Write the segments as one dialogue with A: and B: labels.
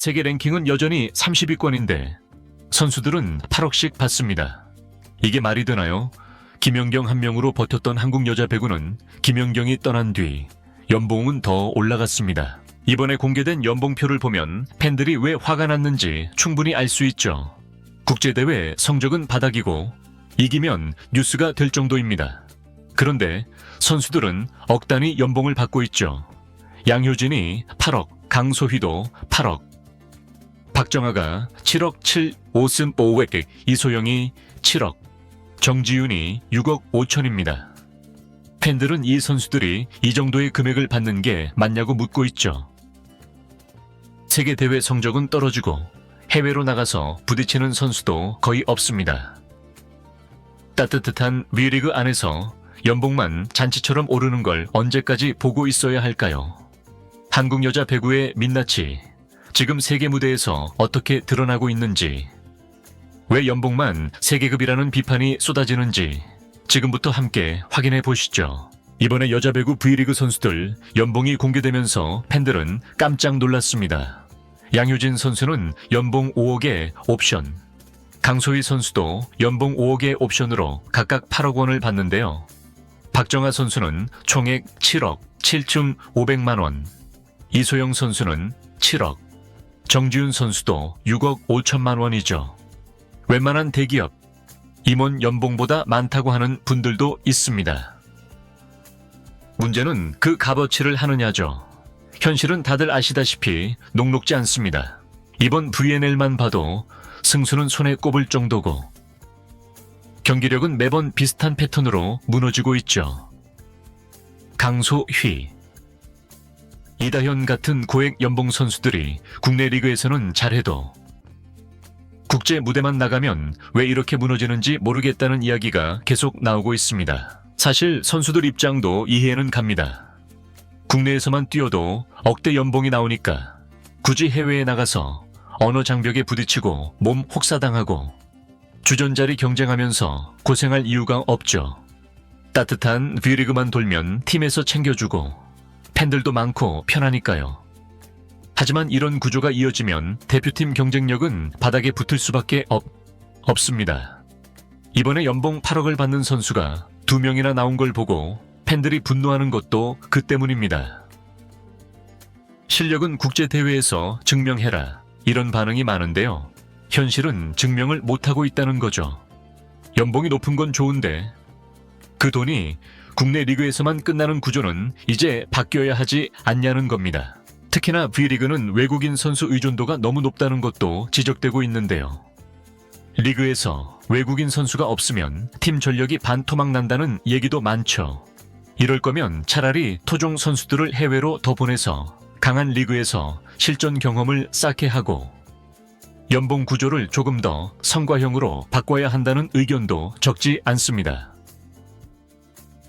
A: 세계 랭킹은 여전히 30위권인데 선수들은 8억씩 받습니다. 이게 말이 되나요? 김연경 한 명으로 버텼던 한국 여자 배구는 김연경이 떠난 뒤 연봉은 더 올라갔습니다. 이번에 공개된 연봉표를 보면 팬들이 왜 화가 났는지 충분히 알 수 있죠. 국제대회 성적은 바닥이고 이기면 뉴스가 될 정도입니다. 그런데 선수들은 억 단위 연봉을 받고 있죠. 양효진이 8억, 강소희도 8억, 박정아가 7억 7, 5승 5획, 이소영이 7억, 정지윤이 6억 5천입니다. 팬들은 이 선수들이 이 정도의 금액을 받는 게 맞냐고 묻고 있죠. 세계 대회 성적은 떨어지고 해외로 나가서 부딪히는 선수도 거의 없습니다. 따뜻한 V리그 안에서 연봉만 잔치처럼 오르는 걸 언제까지 보고 있어야 할까요? 한국 여자 배구의 민낯이 지금 세계 무대에서 어떻게 드러나고 있는지, 왜 연봉만 세계급이라는 비판이 쏟아지는지 지금부터 함께 확인해 보시죠. 이번에 여자 배구 V리그 선수들 연봉이 공개되면서 팬들은 깜짝 놀랐습니다. 양효진 선수는 연봉 5억의 옵션, 강소희 선수도 연봉 5억의 옵션으로 각각 8억 원을 받는데요. 박정아 선수는 총액 7억 7중 500만 원, 이소영 선수는 7억, 정지윤 선수도 6억 5천만 원이죠. 웬만한 대기업, 임원 연봉보다 많다고 하는 분들도 있습니다. 문제는 그 값어치를 하느냐죠. 현실은 다들 아시다시피 녹록지 않습니다. 이번 VNL만 봐도 승수는 손에 꼽을 정도고 경기력은 매번 비슷한 패턴으로 무너지고 있죠. 강소희, 이다현 같은 고액 연봉 선수들이 국내 리그에서는 잘해도 국제 무대만 나가면 왜 이렇게 무너지는지 모르겠다는 이야기가 계속 나오고 있습니다. 사실 선수들 입장도 이해는 갑니다. 국내에서만 뛰어도 억대 연봉이 나오니까 굳이 해외에 나가서 언어 장벽에 부딪히고 몸 혹사당하고 주전자리 경쟁하면서 고생할 이유가 없죠. 따뜻한 V리그만 돌면 팀에서 챙겨주고 팬들도 많고 편하니까요. 하지만 이런 구조가 이어지면 대표팀 경쟁력은 바닥에 붙을 수밖에 없습니다. 이번에 연봉 8억을 받는 선수가 2명이나 나온 걸 보고 팬들이 분노하는 것도 그 때문입니다. 실력은 국제대회에서 증명해라, 이런 반응이 많은데요. 현실은 증명을 못하고 있다는 거죠. 연봉이 높은 건 좋은데 그 돈이 국내 리그에서만 끝나는 구조는 이제 바뀌어야 하지 않냐는 겁니다. 특히나 V리그는 외국인 선수 의존도가 너무 높다는 것도 지적되고 있는데요. 리그에서 외국인 선수가 없으면 팀 전력이 반토막 난다는 얘기도 많죠. 이럴 거면 차라리 토종 선수들을 해외로 더 보내서 강한 리그에서 실전 경험을 쌓게 하고 연봉 구조를 조금 더 성과형으로 바꿔야 한다는 의견도 적지 않습니다.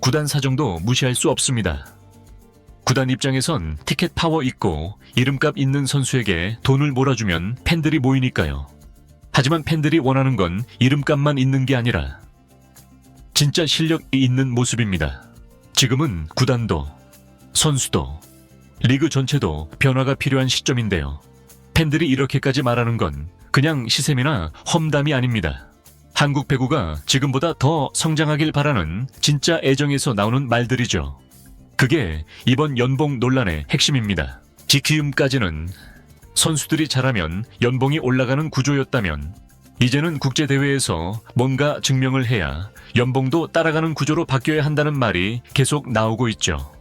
A: 구단 사정도 무시할 수 없습니다. 구단 입장에선 티켓 파워 있고 이름값 있는 선수에게 돈을 몰아주면 팬들이 모이니까요. 하지만 팬들이 원하는 건 이름값만 있는 게 아니라 진짜 실력이 있는 모습입니다. 지금은 구단도, 선수도, 리그 전체도 변화가 필요한 시점인데요. 팬들이 이렇게까지 말하는 건 그냥 시샘이나 험담이 아닙니다. 한국 배구가 지금보다 더 성장하길 바라는 진짜 애정에서 나오는 말들이죠. 그게 이번 연봉 논란의 핵심입니다. 지키움까지는 선수들이 잘하면 연봉이 올라가는 구조였다면 이제는 국제대회에서 뭔가 증명을 해야 연봉도 따라가는 구조로 바뀌어야 한다는 말이 계속 나오고 있죠.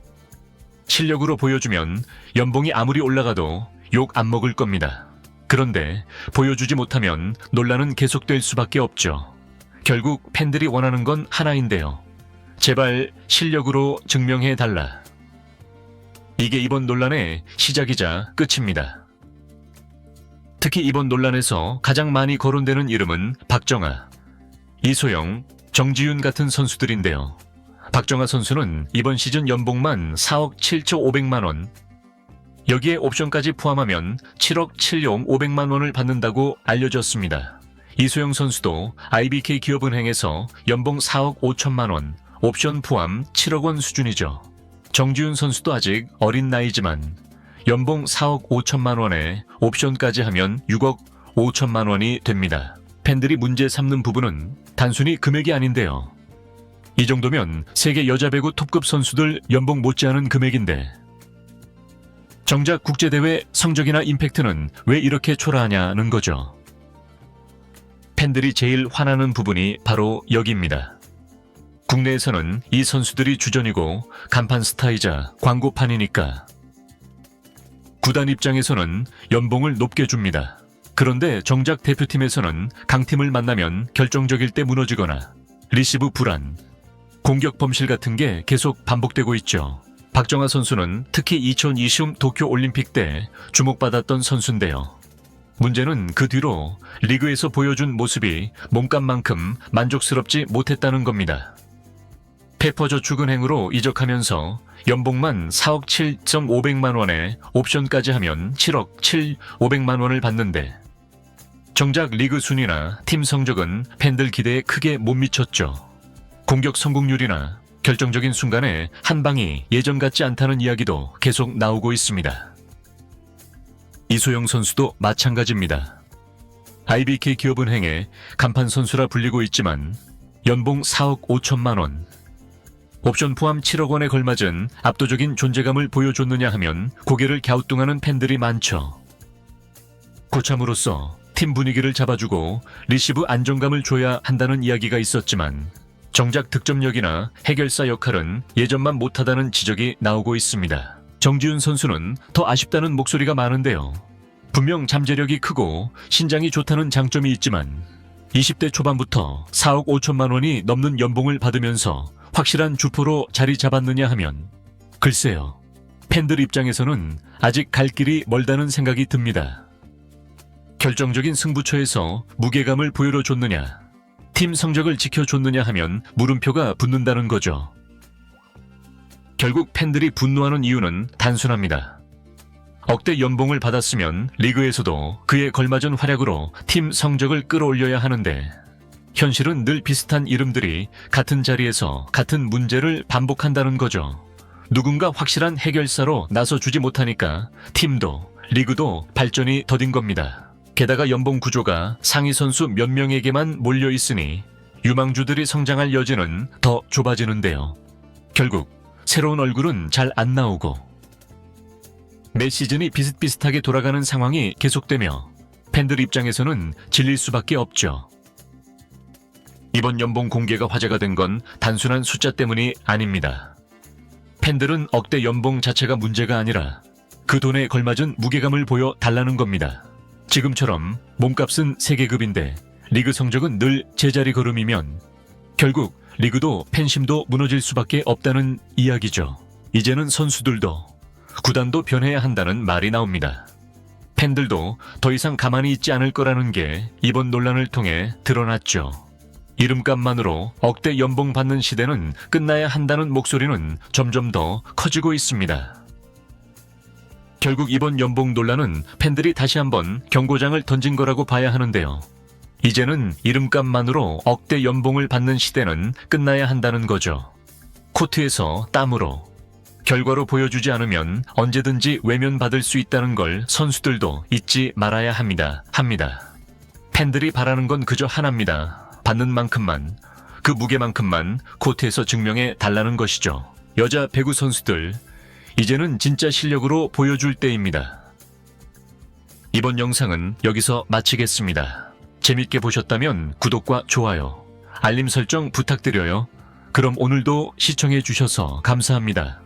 A: 실력으로 보여주면 연봉이 아무리 올라가도 욕 안 먹을 겁니다. 그런데 보여주지 못하면 논란은 계속될 수밖에 없죠. 결국 팬들이 원하는 건 하나인데요. 제발 실력으로 증명해달라. 이게 이번 논란의 시작이자 끝입니다. 특히 이번 논란에서 가장 많이 거론되는 이름은 박정아, 이소영, 정지윤 같은 선수들인데요. 박정아 선수는 이번 시즌 연봉만 4억 7초 5백만 원, 여기에 옵션까지 포함하면 7억 7용 5백만 원을 받는다고 알려졌습니다. 이소영 선수도 IBK 기업은행에서 연봉 4억 5천만 원, 옵션 포함 7억 원 수준이죠. 정지윤 선수도 아직 어린 나이지만 연봉 4억 5천만 원에 옵션까지 하면 6억 5천만 원이 됩니다. 팬들이 문제 삼는 부분은 단순히 금액이 아닌데요. 이 정도면 세계 여자 배구 톱급 선수들 연봉 못지않은 금액인데 정작 국제대회 성적이나 임팩트는 왜 이렇게 초라하냐는 거죠. 팬들이 제일 화나는 부분이 바로 여기입니다. 국내에서는 이 선수들이 주전이고 간판 스타이자 광고판이니까 구단 입장에서는 연봉을 높게 줍니다. 그런데 정작 대표팀에서는 강팀을 만나면 결정적일 때 무너지거나 리시브 불안, 공격 범실 같은 게 계속 반복되고 있죠. 박정아 선수는 특히 2020 도쿄올림픽 때 주목받았던 선수인데요. 문제는 그 뒤로 리그에서 보여준 모습이 몸값만큼 만족스럽지 못했다는 겁니다. 페퍼저축은행으로 이적하면서 연봉만 4억 7,500만 원에 옵션까지 하면 7억 7,500만 원을 받는데 정작 리그 순위나 팀 성적은 팬들 기대에 크게 못 미쳤죠. 공격 성공률이나 결정적인 순간에 한 방이 예전 같지 않다는 이야기도 계속 나오고 있습니다. 이소영 선수도 마찬가지입니다. IBK 기업은행의 간판 선수라 불리고 있지만 연봉 4억 5천만 원, 옵션 포함 7억 원에 걸맞은 압도적인 존재감을 보여줬느냐 하면 고개를 갸우뚱하는 팬들이 많죠. 고참으로서 팀 분위기를 잡아주고 리시브 안정감을 줘야 한다는 이야기가 있었지만 정작 득점력이나 해결사 역할은 예전만 못하다는 지적이 나오고 있습니다. 정지훈 선수는 더 아쉽다는 목소리가 많은데요. 분명 잠재력이 크고 신장이 좋다는 장점이 있지만 20대 초반부터 4억 5천만 원이 넘는 연봉을 받으면서 확실한 주포로 자리 잡았느냐 하면 글쎄요. 팬들 입장에서는 아직 갈 길이 멀다는 생각이 듭니다. 결정적인 승부처에서 무게감을 보여줬느냐, 팀 성적을 지켜줬느냐 하면 물음표가 붙는다는 거죠. 결국 팬들이 분노하는 이유는 단순합니다. 억대 연봉을 받았으면 리그에서도 그에 걸맞은 활약으로 팀 성적을 끌어올려야 하는데 현실은 늘 비슷한 이름들이 같은 자리에서 같은 문제를 반복한다는 거죠. 누군가 확실한 해결사로 나서주지 못하니까 팀도 리그도 발전이 더딘 겁니다. 게다가 연봉 구조가 상위 선수 몇 명에게만 몰려 있으니 유망주들이 성장할 여지는 더 좁아지는데요. 결국 새로운 얼굴은 잘 안 나오고 매 시즌이 비슷비슷하게 돌아가는 상황이 계속되며 팬들 입장에서는 질릴 수밖에 없죠. 이번 연봉 공개가 화제가 된 건 단순한 숫자 때문이 아닙니다. 팬들은 억대 연봉 자체가 문제가 아니라 그 돈에 걸맞은 무게감을 보여달라는 겁니다. 지금처럼 몸값은 세계급인데 리그 성적은 늘 제자리 걸음이면 결국 리그도 팬심도 무너질 수밖에 없다는 이야기죠. 이제는 선수들도 구단도 변해야 한다는 말이 나옵니다. 팬들도 더 이상 가만히 있지 않을 거라는 게 이번 논란을 통해 드러났죠. 이름값만으로 억대 연봉 받는 시대는 끝나야 한다는 목소리는 점점 더 커지고 있습니다. 결국 이번 연봉 논란은 팬들이 다시 한번 경고장을 던진 거라고 봐야 하는데요. 이제는 이름값만으로 억대 연봉을 받는 시대는 끝나야 한다는 거죠. 코트에서 땀으로, 결과로 보여주지 않으면 언제든지 외면받을 수 있다는 걸 선수들도 잊지 말아야 합니다. 팬들이 바라는 건 그저 하나입니다. 받는 만큼만, 그 무게만큼만 코트에서 증명해 달라는 것이죠. 여자 배구 선수들, 이제는 진짜 실력으로 보여줄 때입니다. 이번 영상은 여기서 마치겠습니다. 재밌게 보셨다면 구독과 좋아요, 알림 설정 부탁드려요. 그럼 오늘도 시청해 주셔서 감사합니다.